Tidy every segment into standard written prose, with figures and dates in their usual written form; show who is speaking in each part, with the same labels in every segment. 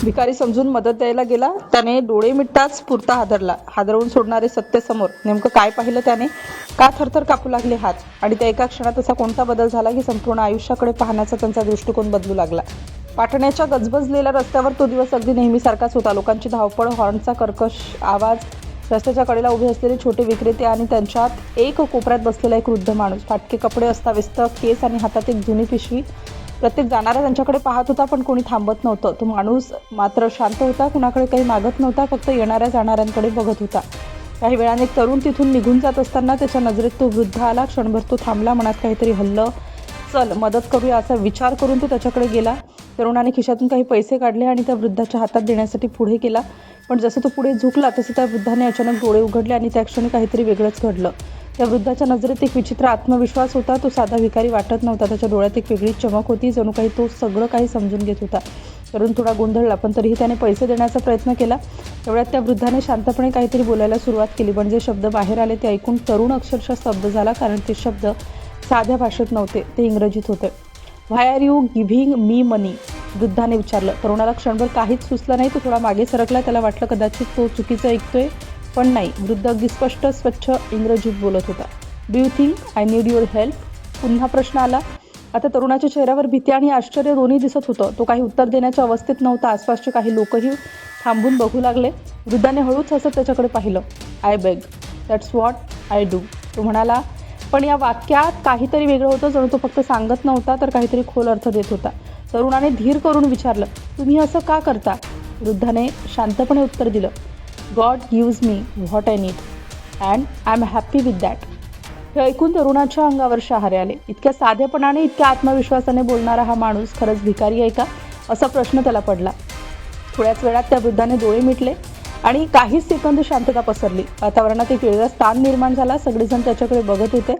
Speaker 1: भिकारी समजून मदत द्यायला गेला. त्याने डोळे मिटताच पुरता हादरला. हादरवून सोडणारे सत्य समोर. नेमकं काय पाहिलं त्याने? का थरथर कापू लागले हात? आणि त्या एका क्षणात असा कोणता बदल झाला की संपूर्ण आयुष्याकडे पाहण्याचा त्यांचा दृष्टिकोन बदलू लागला. पाटण्याच्या गजबजलेल्या रस्त्यावर तो दिवस अगदी नेहमीसारखाच होता. लोकांची धावपळ, हॉर्नचा कर्कश आवाज, रस्त्याच्या कडेला उभे असलेले छोटे विक्रेते आणि त्यांच्यात एक कोपऱ्यात बसलेला एक वृद्ध माणूस. फाटके कपडे, अस्ताव्यस्त केस आणि हातात एक जुनी पिशवी. प्रत्येक जाणारा त्यांच्याकडे पाहत होता, पण कोणी थांबत नव्हतं. तो माणूस मात्र शांत होता. कुणाकडे काही मागत नव्हता. फक्त येणाऱ्या जाणाऱ्यांकडे बघत होता. काही वेळाने एक तरुण तिथून निघून जात असताना त्याच्या नजरेत तो वृद्ध आला. क्षणभर तो थांबला. मनात काहीतरी हल्लं. चल मदत करूया असा विचार करून तो त्याच्याकडे गेला. तरुणाने खिशातून काही पैसे काढले आणि त्या वृद्धाच्या हातात देण्यासाठी पुढे केला. पण जसं तो पुढे झुकला तसे त्या वृद्धाने अचानक डोळे उघडले आणि त्या क्षणी काहीतरी वेगळंच घडलं. त्या वृद्धाच्या नजरेत एक विचित्र आत्मविश्वास होता. तो साधा भिकारी वाटत नव्हता. त्याच्या डोळ्यात एक वेगळी चमक होती. जणू काही तो सगळं काही समजून घेत होता. तरुण थोडा गोंधळला, पण तरीही त्याने पैसे देण्याचा प्रयत्न केला. तेवढ्यात त्या वृद्धाने शांतपणे काहीतरी बोलायला सुरुवात केली. पण जे शब्द बाहेर आले ते ऐकून तरुण अक्षरशः स्तब्ध झाला. कारण ते शब्द साध्या भाषेत नव्हते, ते इंग्रजीत होते. Why are you giving me money? वृद्धाने विचारलं. तरुणाला क्षणभर काहीच सुचलं नाही. तो थोडा मागे सरकला. त्याला वाटलं कदाचित तो चुकीचं ऐकतोय, पण नाही. वृद्ध अगदी स्पष्ट स्वच्छ इंग्रजीत बोलत होता. Do you think I need your help? पुन्हा प्रश्न आला. आता तरुणाच्या चेहऱ्यावर भीती आणि आश्चर्य दोन्ही दिसत होतं. तो काही उत्तर देण्याच्या अवस्थेत नव्हता. आसपासचे काही लोकही थांबून बघू लागले. वृद्धाने हळूच हसत त्याच्याकडे पाहिलं. I beg, that's what I do, तो म्हणाला. पण या वाक्यात काहीतरी वेगळं होतं. जणू तो फक्त सांगत नव्हता, तर काहीतरी खोल अर्थ देत होता. तरुणाने धीर करून विचारलं, तुम्ही असं का करता? वृद्धाने शांतपणे उत्तर दिलं, God gives me what I need and I am happy with that. हे ऐकून तरुणाच्या अंगावर शहारे आले. इतक्या साधेपणाने, इतक्या आत्मविश्वासाने बोलणारा हा माणूस खरंच भिकारी आहे का, असा प्रश्न त्याला पडला. थोड्याच वेळात त्या वृद्धाने डोळे मिटले आणि काही सेकंद शांतता पसरली. वातावरणात एक वेगळा ताण निर्माण झाला. सगळेजण त्याच्याकडे बघत होते.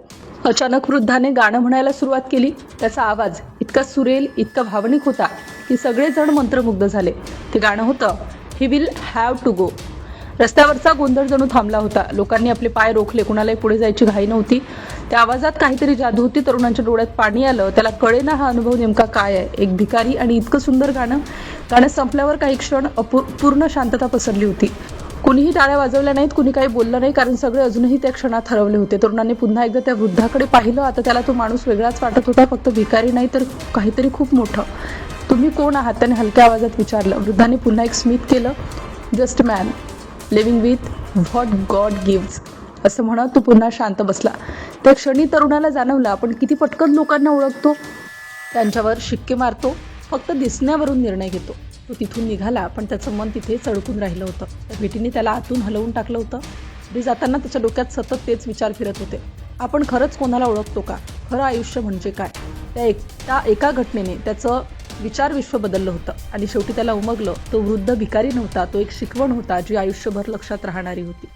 Speaker 1: अचानक वृद्धाने गाणं म्हणायला सुरुवात केली. त्याचा आवाज इतका सुरेल, इतका भावनिक होता की सगळेजण मंत्रमुग्ध झाले. ते गाणं होतं he will have to go. रस्त्यावरचा गोंधळ जणू थांबला होता. लोकांनी आपले पाय रोखले. कुणालाही पुढे जायची घाई नव्हती. त्या आवाजात काहीतरी जादू होती. तरुणाच्या डोळ्यात पाणी आलं. त्याला कळेना हा अनुभव नेमका काय आहे. एक भिकारी आणि इतकं सुंदर गाणं. गाणं संपल्यावर काही क्षण पूर्ण शांतता पसरली होती. कुणीही टाळ्या वाजवल्या नाहीत. कुणी काही बोललं नाही, कारण सगळे अजूनही त्या क्षणात हरवले होते. तरुणाने पुन्हा एकदा त्या वृद्धाकडे पाहिलं. आता त्याला तो माणूस वेगळाच वाटत होता. फक्त भिकारी नाही, तर काहीतरी खूप मोठं. तुम्ही कोण आहात? त्याने हलक्या आवाजात विचारलं. वृद्धाने पुन्हा एक स्मित केलं. Just man living with what God gives, असं म्हणत तो पुन्हा शांत बसला. त्या क्षणी तरुणाला जाणवलं, आपण किती पटकन लोकांना ओळखतो, त्यांच्यावर शिक्के मारतो, फक्त दिसण्यावरून निर्णय घेतो. तो तिथून निघाला, पण त्याचं मन तिथे चढकून राहिलं होतं. त्या भेटीने त्याला आतून हलवून टाकलं होतं. घरी जाताना त्याच्या डोक्यात सतत तेच विचार फिरत होते. आपण खरंच कोणाला ओळखतो का? खरं आयुष्य म्हणजे काय? त्या एका घटनेने त्याचं विचार विश्व बदललं होतं. आणि शेवटी त्याला उमगलं, तो वृद्ध भिकारी नव्हता, तो एक शिकवण होता जी आयुष्यभर लक्षात राहणारी होती.